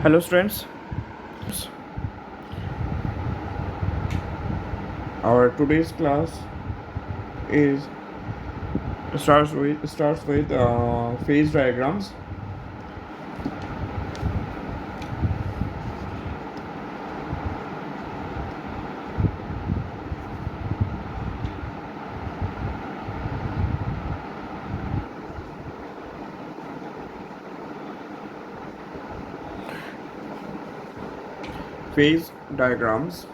Hello students, our today's class is starts with phase diagrams. Phase diagrams.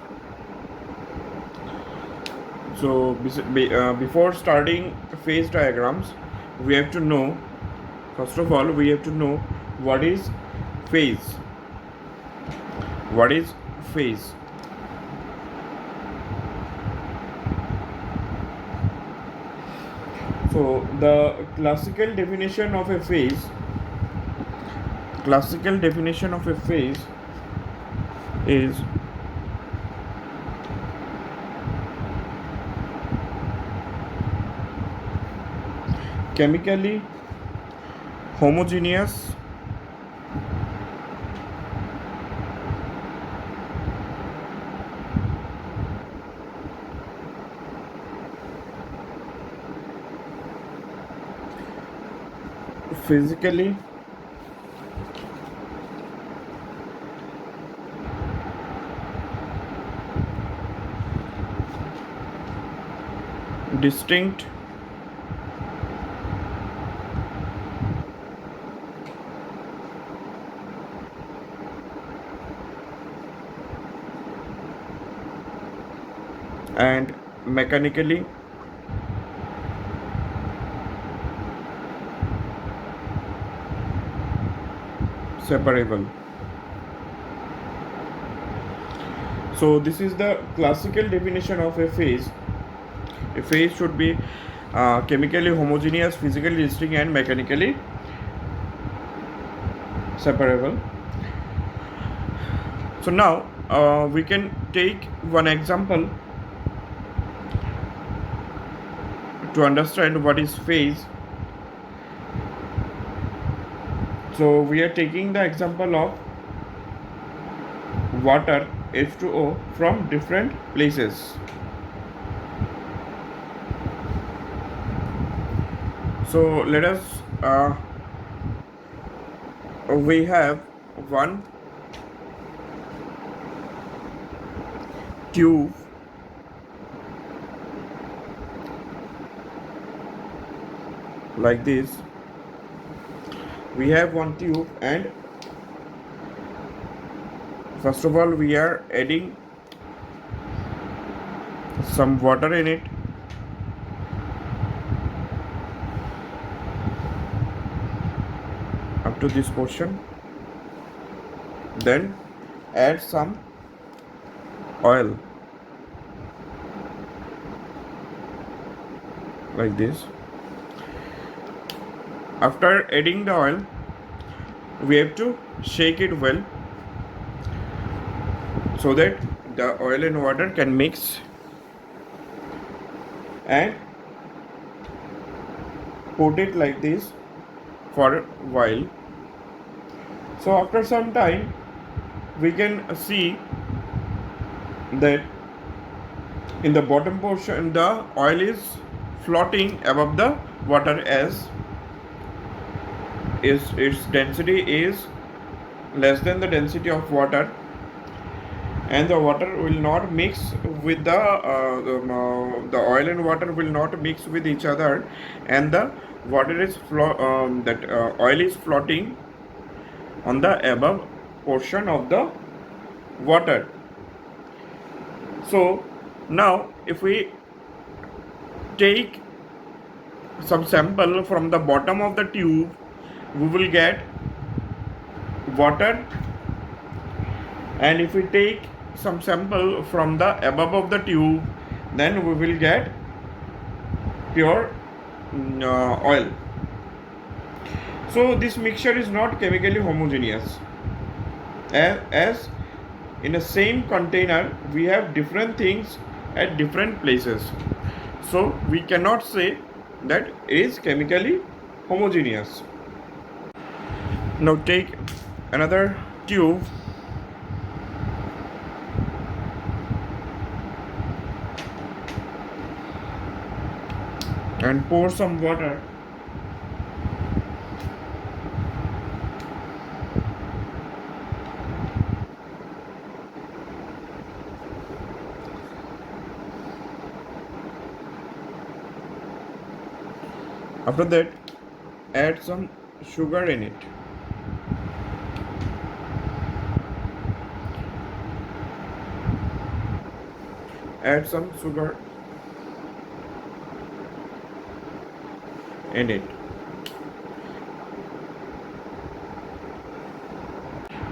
So before starting phase diagrams, we have to know, first of all, we have to know what is phase. What is phase? So the classical definition of a phase is chemically homogeneous physically distinct and mechanically separable. So this is the classical definition of a phase. A phase should be chemically homogeneous, physically distinct and mechanically separable. So now we can take one example to understand what is phase. So we are taking the example of water H2O from different places. So let us we have one tube like this. We have one tube, and first of all we are adding some water in it. Up to this portion, then add some oil like this. After adding the oil, we have to shake it well so that the oil and water can mix, and put it like this for a while. So after some time we can see that in the bottom portion the oil is floating above the water, as its density is less than the density of water, and the water will not mix with the oil and water will not mix with each other, and the water is oil is floating on the above portion of the water. So now if we take some sample from the bottom of the tube, we will get water, and if we take some sample from the above of the tube, then we will get pure oil. So this mixture is not chemically homogeneous, as in a same container we have different things at different places, so we cannot say that it is chemically homogeneous. Now take another tube and pour some water. After that, add some sugar in it. Add some sugar in it.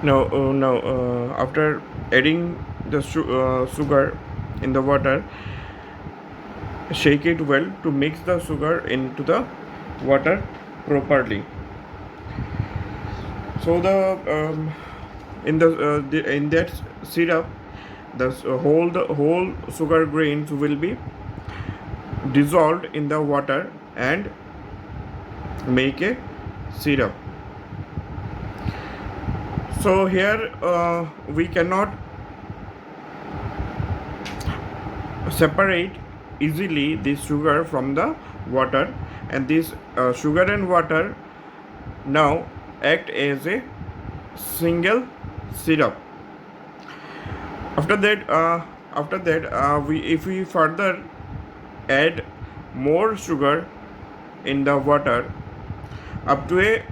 Now, after adding the sugar in the water, shake it well to mix the sugar into the water properly. So in that syrup, the whole sugar grains will be dissolved in the water and make a syrup. So here we cannot separate easily this sugar from the water, and this sugar and water now act as a single syrup. After that, if we further add more sugar in the water up to a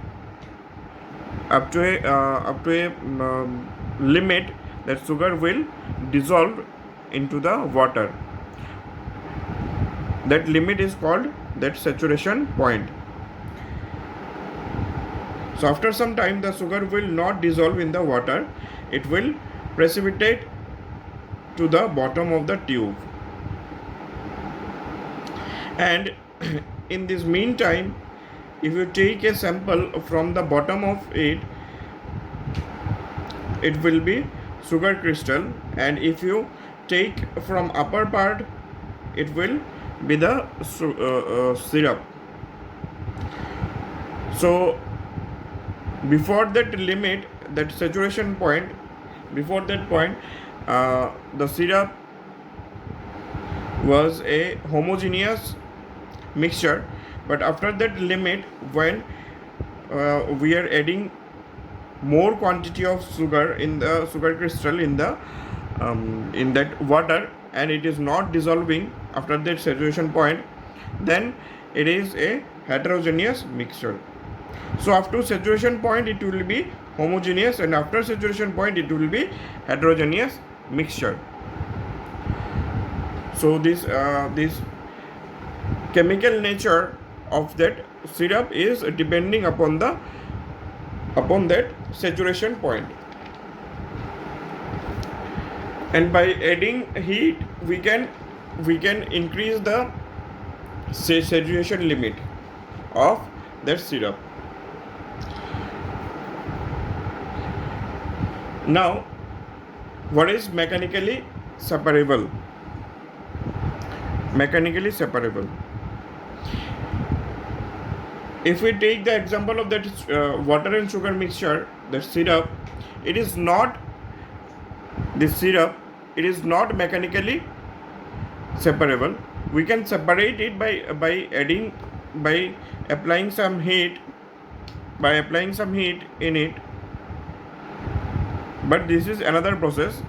limit, that sugar will dissolve into the water. That limit is called that saturation point. So after some time, the sugar will not dissolve in the water, it will precipitate to the bottom of the tube. And in this meantime, if you take a sample from the bottom of it, it will be sugar crystal, and if you take from upper part, it will be the syrup. So before that limit, that saturation point, before that point, the syrup was a homogeneous mixture, but after that limit, when we are adding more quantity of sugar in the sugar crystal in that water, and it is not dissolving after that saturation point, then it is a heterogeneous mixture. So after saturation point, it will be homogeneous, and after saturation point, it will be heterogeneous mixture. So this chemical nature of that syrup is depending upon that saturation point. And by adding heat, we can increase the saturation limit of that syrup. Now, what is mechanically separable? Mechanically separable. If we take the example of that water and sugar mixture, that syrup, it is not mechanically separable. We can separate it by applying some heat in it, but this is another process.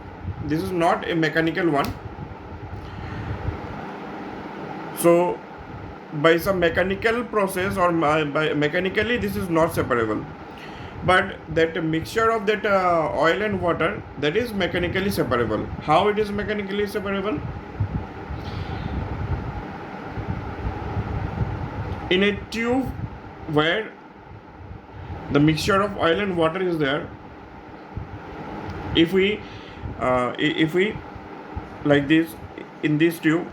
This is not a mechanical one. So by some mechanical process or by mechanically, this is not separable, but that mixture of that oil and water, that is mechanically separable. How it is mechanically separable? In a tube where the mixture of oil and water is there, if we like this, in this tube,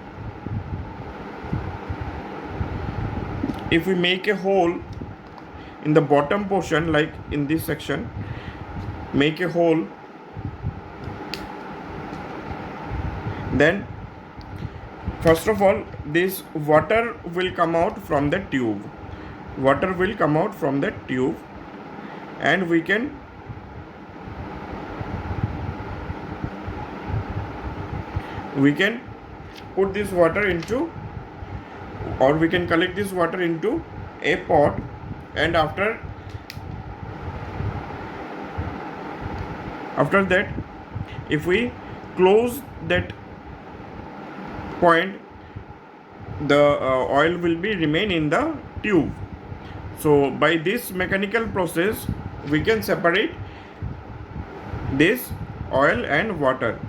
if we make a hole in the bottom portion, like in this section, make a hole, then first of all, this water will come out from the tube. And we can we can put this water into, or we can collect this water into a pot, and after that, if we close that point, the oil will be remain in the tube. So by this mechanical process we can separate this oil and water.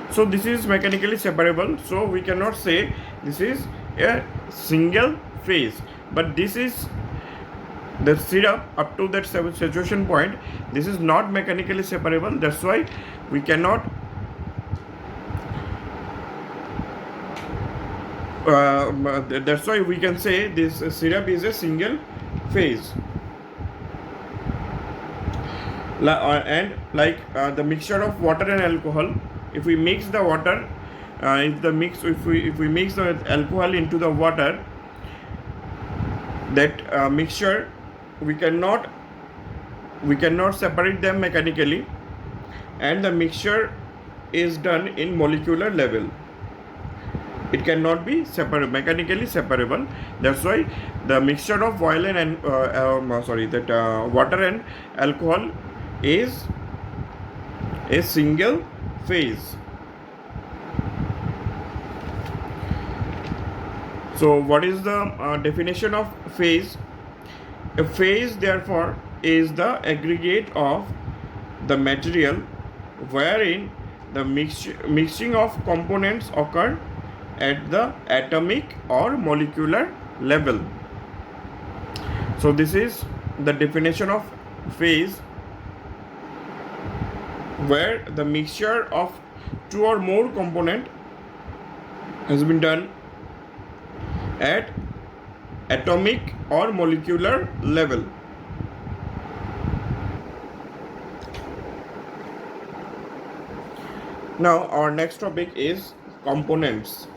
So this is mechanically separable, so we cannot say this is a single phase, but this is the syrup up to that saturation point. This is not mechanically separable, that's why we cannot that's why we can say this syrup is a single phase. And like the mixture of water and alcohol, if we mix the water, if we mix the alcohol into the water, that mixture we cannot separate them mechanically, and the mixture is done in molecular level. It cannot be mechanically separable. That's why the mixture of oil and water and alcohol is a single phase. So what is the definition of phase? A phase, therefore, is the aggregate of the material wherein the mixing of components occur at the atomic or molecular level. So this is the definition of phase, where the mixture of two or more component has been done at atomic or molecular level. Now our next topic is components.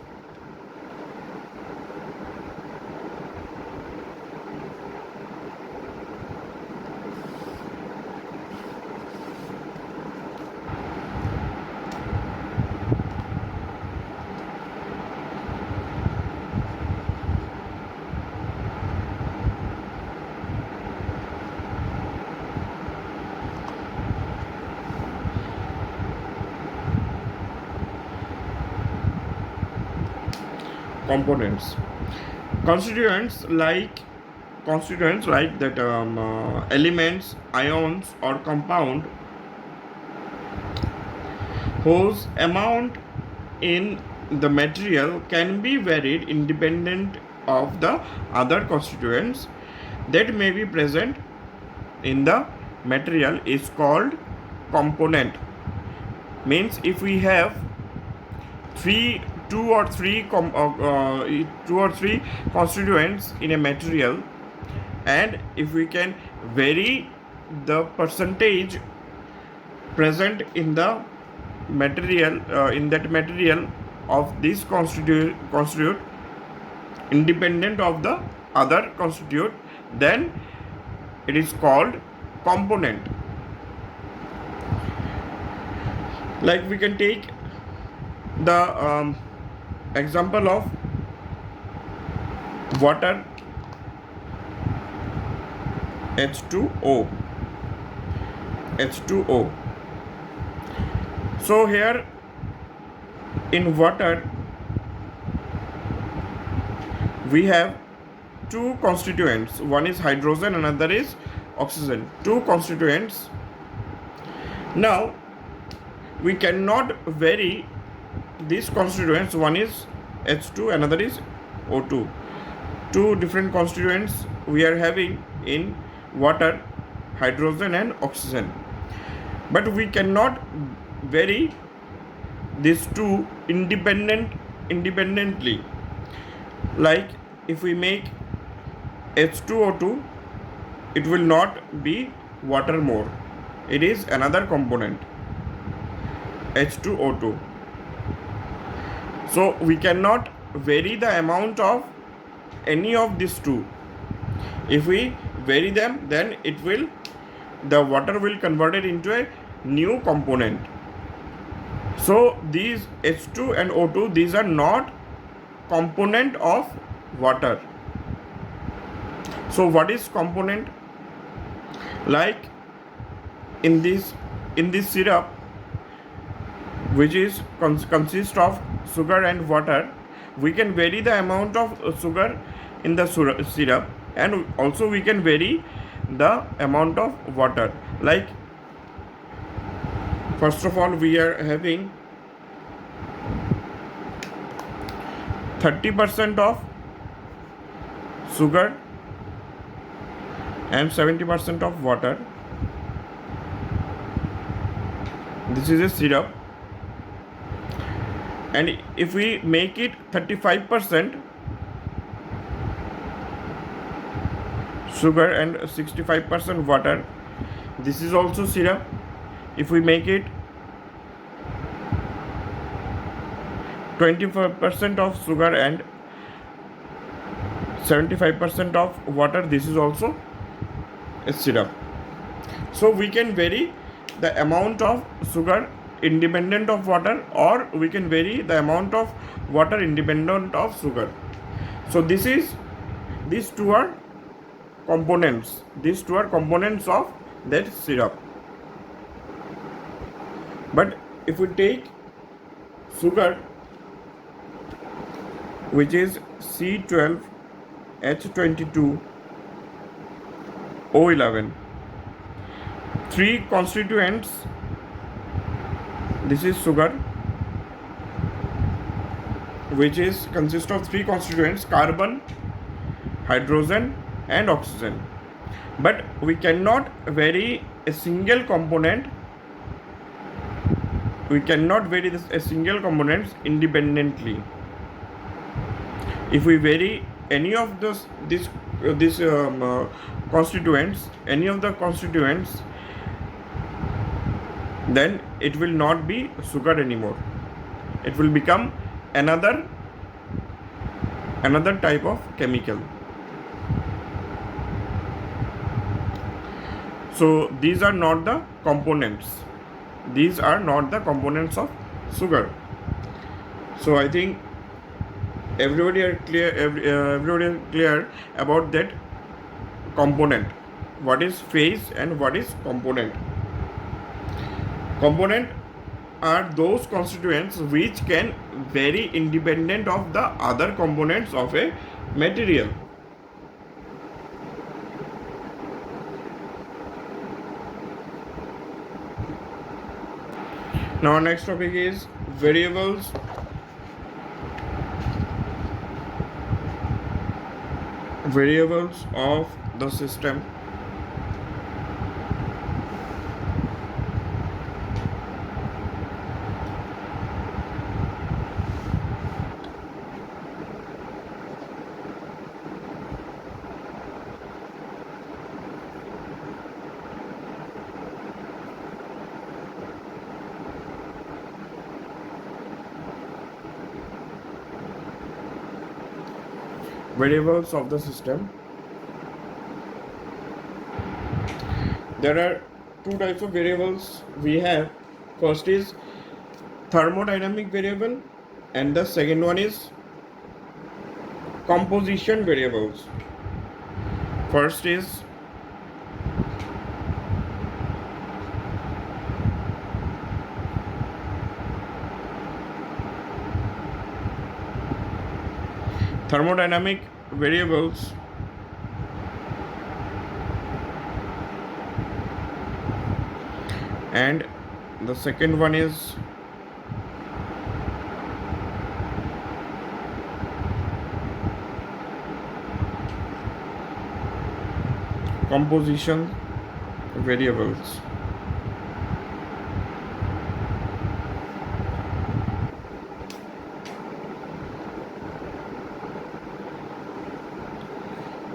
Components. Constituents like that elements, ions or compound whose amount in the material can be varied independent of the other constituents that may be present in the material is called component. Means if we have two or three constituents in a material, and if we can vary the percentage present in the material in that material of this constitute independent of the other constitute, then it is called component. Like we can take the example of water, H2O. So here in water we have two constituents, one is hydrogen, another is oxygen, two constituents. Now we cannot vary these constituents, one is H2, another is O2. Two different constituents we are having in water, hydrogen and oxygen, but we cannot vary these two independently. Like if we make H2O2, it will not be water more, it is another component, H2O2. So we cannot vary the amount of any of these two. If we vary them, then the water will convert it into a new component. So these H2 and O2, these are not component of water. So what is component? Like in this syrup, which is consists of sugar and water, we can vary the amount of sugar in the syrup, and also we can vary the amount of water. Like first of all, we are having 30% of sugar and 70% of water. This is a syrup, and if we make it 35% sugar and 65% water, this is also syrup. If we make it 25% of sugar and 75% of water, this is also a syrup. So we can vary the amount of sugar independent of water, or we can vary the amount of water independent of sugar. So these two are components. These two are components of that syrup. But if we take sugar, which is C12H22O11, three constituents. This is sugar, which is consists of three constituents: carbon, hydrogen and oxygen. But we cannot vary a single component. We cannot vary a single component independently. If we vary any of these constituents, any of the constituents, then it will not be sugar anymore. It will become another type of chemical. So these are not the components. These are not the components of sugar. So I think everybody are clear. Everybody is clear about that component. What is phase and what is component? Component are those constituents which can vary independent of the other components of a material. Now next topic is variables. Variables of the system. Variables of the system. There are two types of variables we have. First is thermodynamic variable, and the second one is composition variables. First is thermodynamic variables, and the second one is composition variables.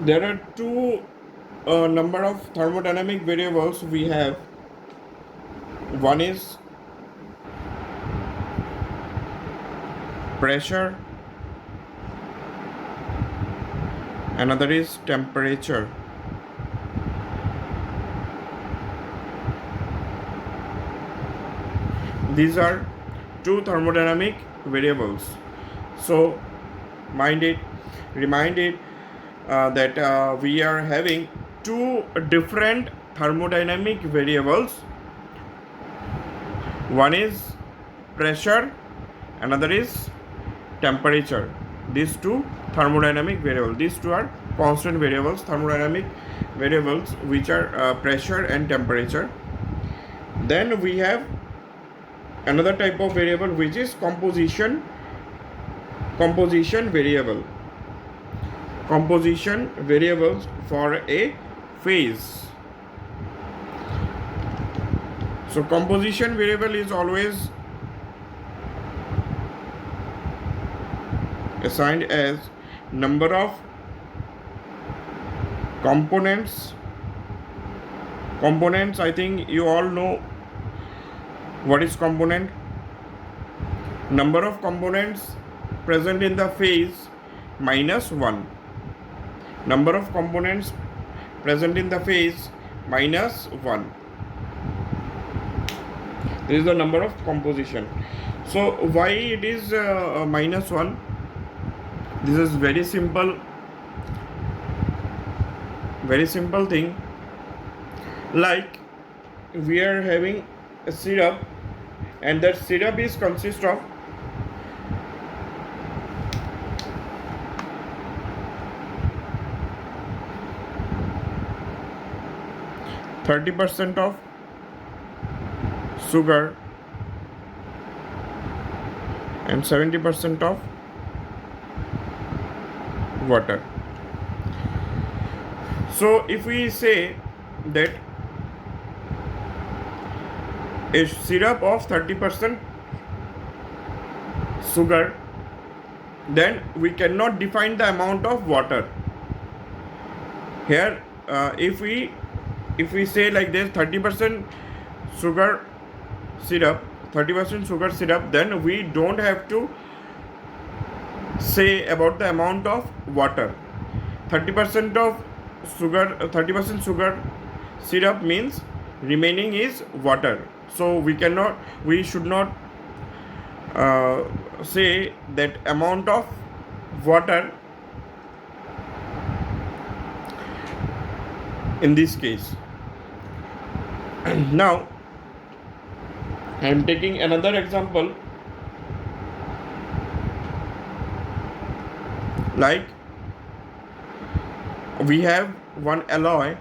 There are two number of thermodynamic variables we have. One is pressure, another is temperature. These are two thermodynamic variables. So remind it that we are having two different thermodynamic variables. One is pressure, another is temperature. These two thermodynamic variables. These two are constant variables, thermodynamic variables, which are pressure and temperature. Then we have another type of variable, which is composition variable. Composition variables for a phase. So composition variable is always assigned as number of components. I think you all know what is component. Number of components present in the phase minus 1. Number of components present in the phase minus 1. This is the number of composition. So why it is minus 1? This is very simple thing. Like we are having a syrup, and that syrup is consist of 30% of sugar and 70% of water. So if we say that a syrup of 30% sugar, then we cannot define the amount of water. Here if we say like this, 30% sugar syrup, then we don't have to say about the amount of water. 30% sugar syrup means remaining is water. So we should not say that amount of water in this case. Now I am taking another example. Like we have one alloy,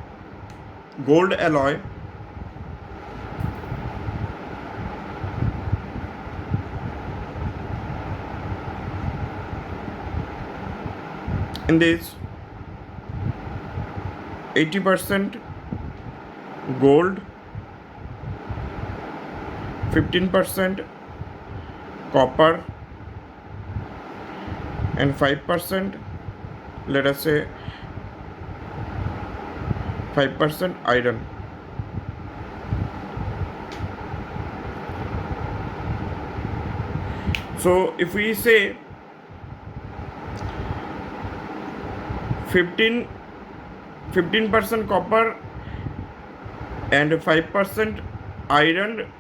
gold alloy. In this 80% gold, 15% copper, and 5%, let us say 5% iron. So if we say 15% copper and 5% iron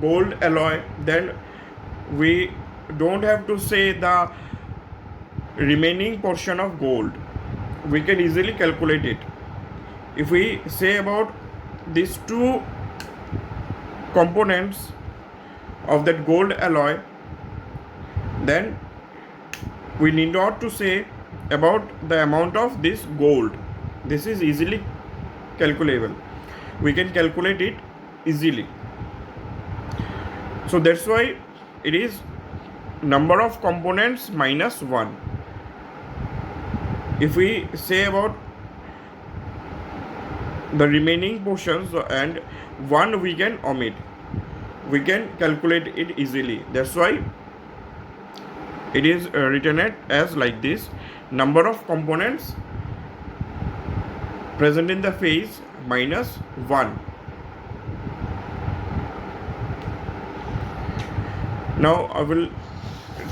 gold alloy, then we don't have to say the remaining portion of gold. We can easily calculate it. If we say about these two components of that gold alloy, then we need not to say about the amount of this gold. This is easily calculable. We can calculate it easily. So that's why it is number of components minus 1. If we say about the remaining portions and 1 we can omit, we can calculate it easily. That's why it is written as like this: number of components present in the phase minus 1. Now I will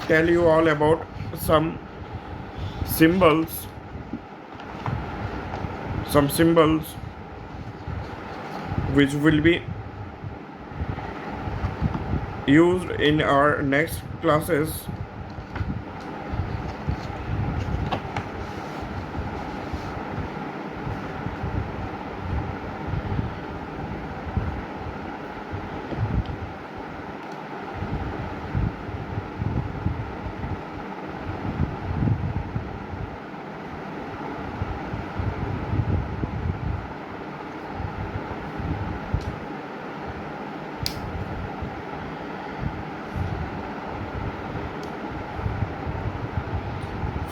tell you all about some symbols which will be used in our next classes.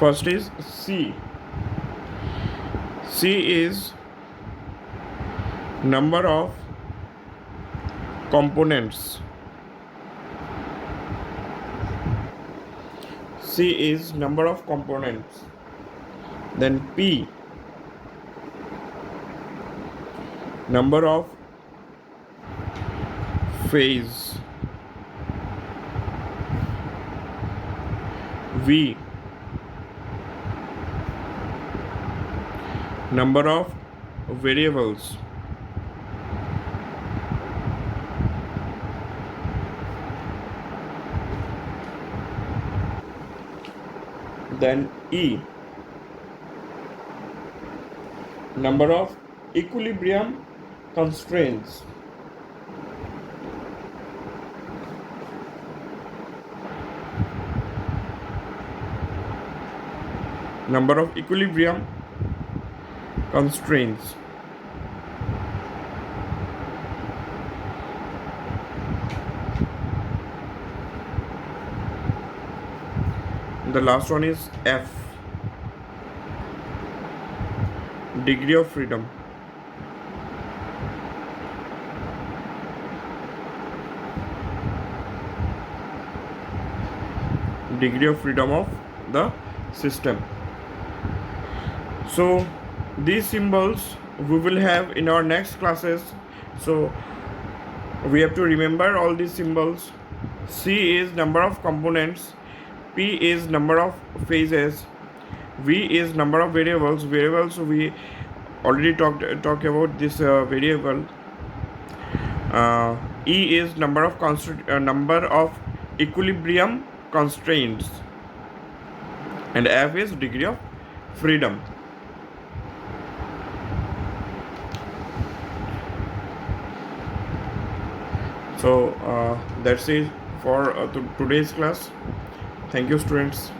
First is C. C is number of components. C is number of components. Then P, number of phase. V, number of variables. Then E, number of equilibrium constraints. Number of equilibrium constraints. The last one is F, degree of freedom. Degree of freedom of the system. So these symbols we will have in our next classes. So we have to remember all these symbols. C is number of components, P is number of phases, V is number of variables. Variables we already talk about this variable. E is number of equilibrium constraints, and F is degree of freedom. So that's it for today's class. Thank you, students.